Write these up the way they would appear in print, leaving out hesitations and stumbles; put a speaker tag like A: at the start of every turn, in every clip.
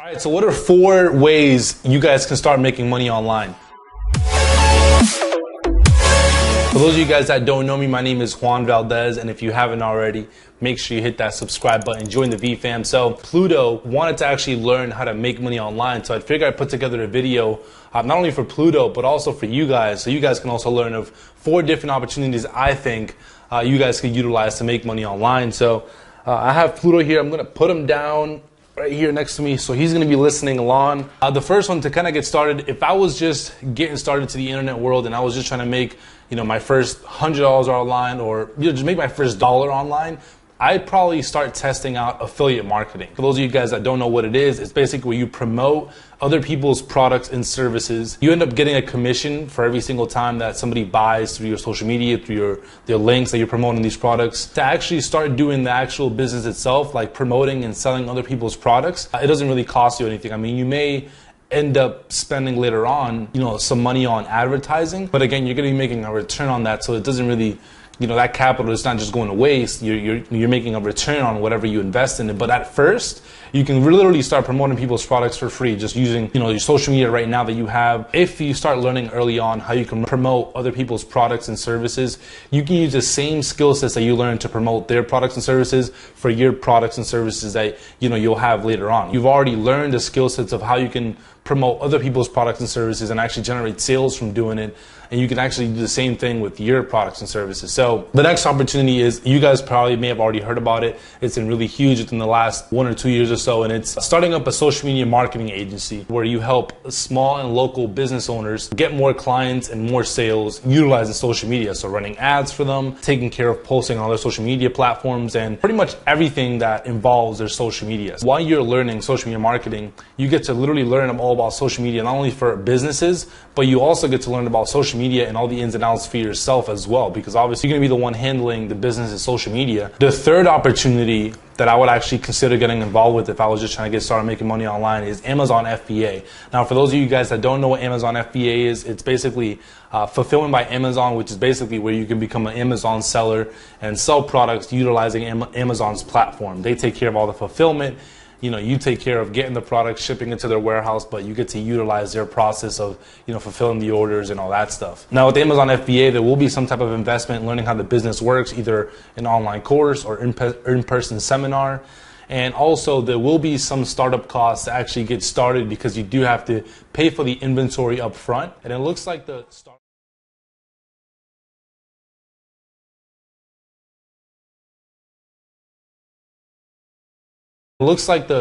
A: All right, so what are 4 ways you guys can start making money online? For those of you guys that don't know me, my name is Juan Valdez, and if you haven't already, make sure you hit that subscribe button, join the VFam. So Pluto wanted to actually learn how to make money online, so I figured I'd put together a video not only for Pluto, but also for you guys, so you guys can also learn of 4 different opportunities I think you guys could utilize to make money online. So I have Pluto here. I'm going to put him down right here next to me, so he's going to be listening along. The first one, to kind of get started, if I was just getting started to the internet world and I was just trying to make, my first $100 online, or just make my first dollar online, I'd probably start testing out affiliate marketing. For those of you guys that don't know what it is, it's basically where you promote other people's products and services. You end up getting a commission for every single time that somebody buys through your social media, through their links that you're promoting these products. To actually start doing the actual business itself, like promoting and selling other people's products, it doesn't really cost you anything. I mean, you may end up spending later on, some money on advertising, but again, you're going to be making a return on that, so it doesn't really, that capital is not just going to waste. You're making a return on whatever you invest in it. But at first, you can literally start promoting people's products for free, just using your social media right now that you have. If you start learning early on how you can promote other people's products and services, you can use the same skill sets that you learn to promote their products and services for your products and services that you'll have later on. You've already learned the skill sets of how you can promote other people's products and services and actually generate sales from doing it. And you can actually do the same thing with your products and services. So the next opportunity is, you guys probably may have already heard about it. It's been really huge within the last 1 or 2 years or so. And it's starting up a social media marketing agency where you help small and local business owners get more clients and more sales utilizing social media. So running ads for them, taking care of posting on their social media platforms, and pretty much everything that involves their social media. While you're learning social media marketing, you get to literally learn all about social media, not only for businesses, but you also get to learn about social media and all the ins and outs for yourself as well, because obviously you're going to be the one handling the business and social media. The third opportunity that I would actually consider getting involved with if I was just trying to get started making money online is Amazon FBA. Now, for those of you guys that don't know what Amazon FBA is, it's basically fulfillment by Amazon, which is basically where you can become an Amazon seller and sell products utilizing Amazon's platform. They take care of all the fulfillment. You take care of getting the product, shipping it to their warehouse, but you get to utilize their process of, fulfilling the orders and all that stuff. Now with Amazon FBA, there will be some type of investment in learning how the business works, either an online course or in-person seminar. And also there will be some startup costs to actually get started, because you do have to pay for the inventory up front. And it looks like the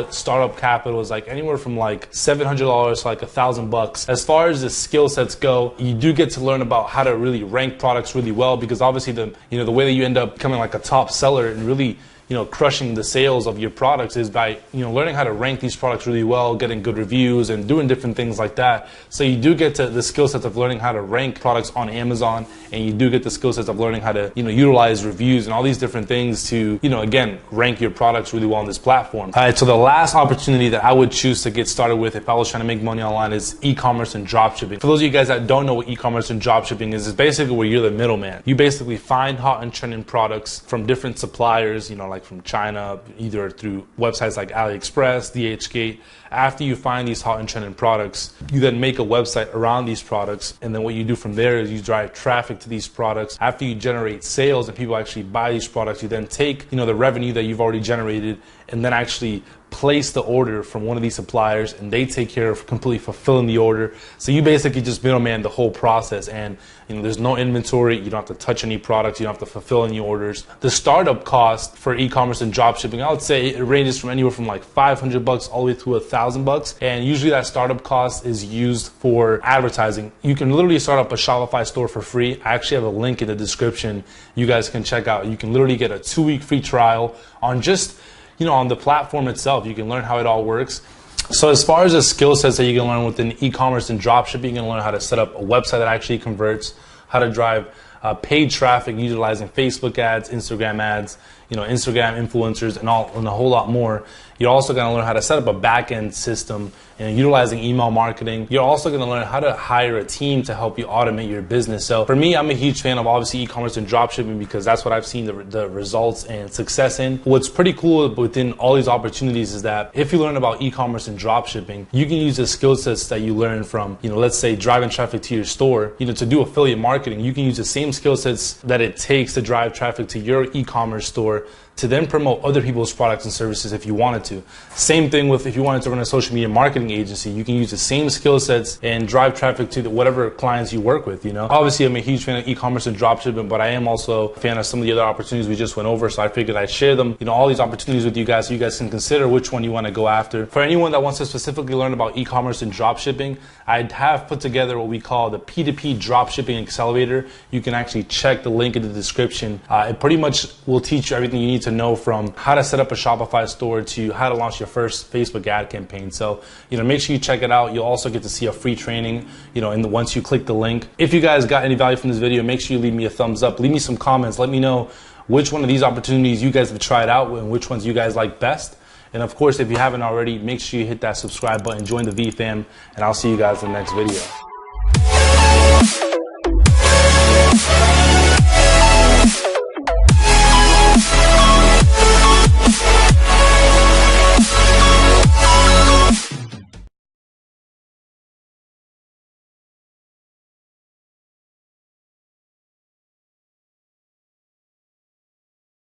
A: startup capital is like anywhere from like $700 to like $1,000. As far as the skill sets go, you do get to learn about how to really rank products really well, because obviously the way that you end up becoming like a top seller and really crushing the sales of your products is by learning how to rank these products really well, getting good reviews and doing different things like that. So you do get to the skill sets of learning how to rank products on Amazon, and you do get the skill sets of learning how to utilize reviews and all these different things to again rank your products really well on this platform. All right, so the last opportunity that I would choose to get started with if I was trying to make money online is e-commerce and dropshipping. For those of you guys that don't know what e-commerce and dropshipping is, it's basically where you're the middleman. You basically find hot and trending products from different suppliers, like from China, either through websites like AliExpress, DHgate. After you find these hot and trending products, you then make a website around these products, and then what you do from there is you drive traffic to these products. After you generate sales and people actually buy these products, you then take the revenue that you've already generated and then actually place the order from one of these suppliers, and they take care of completely fulfilling the order. So you basically just middleman the whole process, and there's no inventory, you don't have to touch any products, you don't have to fulfill any orders. The startup cost for e-commerce and dropshipping, I would say it ranges from anywhere from like $500 all the way to $1,000, and usually that startup cost is used for advertising. You can literally start up a Shopify store for free. I actually have a link in the description you guys can check out. You can literally get a 2-week free trial on just on the platform itself. You can learn how it all works. So as far as the skill sets that you can learn within e-commerce and dropshipping, you can learn how to set up a website that actually converts, how to drive paid traffic utilizing Facebook ads, Instagram ads, Instagram influencers and a whole lot more. You're also going to learn how to set up a back-end system and utilizing email marketing. You're also going to learn how to hire a team to help you automate your business. So for me, I'm a huge fan of obviously e-commerce and dropshipping because that's what I've seen the results and success in. What's pretty cool within all these opportunities is that if you learn about e-commerce and dropshipping, you can use the skill sets that you learn from, let's say driving traffic to your store, to do affiliate marketing. You can use the same skill sets that it takes to drive traffic to your e-commerce store to then promote other people's products and services if you wanted to. Same thing with if you wanted to run a social media marketing agency, you can use the same skill sets and drive traffic to whatever clients you work with, Obviously, I'm a huge fan of e-commerce and dropshipping, but I am also a fan of some of the other opportunities we just went over, so I figured I'd share them, all these opportunities with you guys so you guys can consider which one you want to go after. For anyone that wants to specifically learn about e-commerce and dropshipping, I have put together what we call the P2P Dropshipping Accelerator. You can actually check the link in the description. It pretty much will teach you everything you need to know from how to set up a Shopify store to how to launch your first Facebook ad campaign. So, make sure you check it out. You'll also get to see a free training, once you click the link. If you guys got any value from this video, make sure you leave me a thumbs up. Leave me some comments. Let me know which one of these opportunities you guys have tried out and which ones you guys like best. And of course, if you haven't already, make sure you hit that subscribe button, join the VFam, and I'll see you guys in the next video.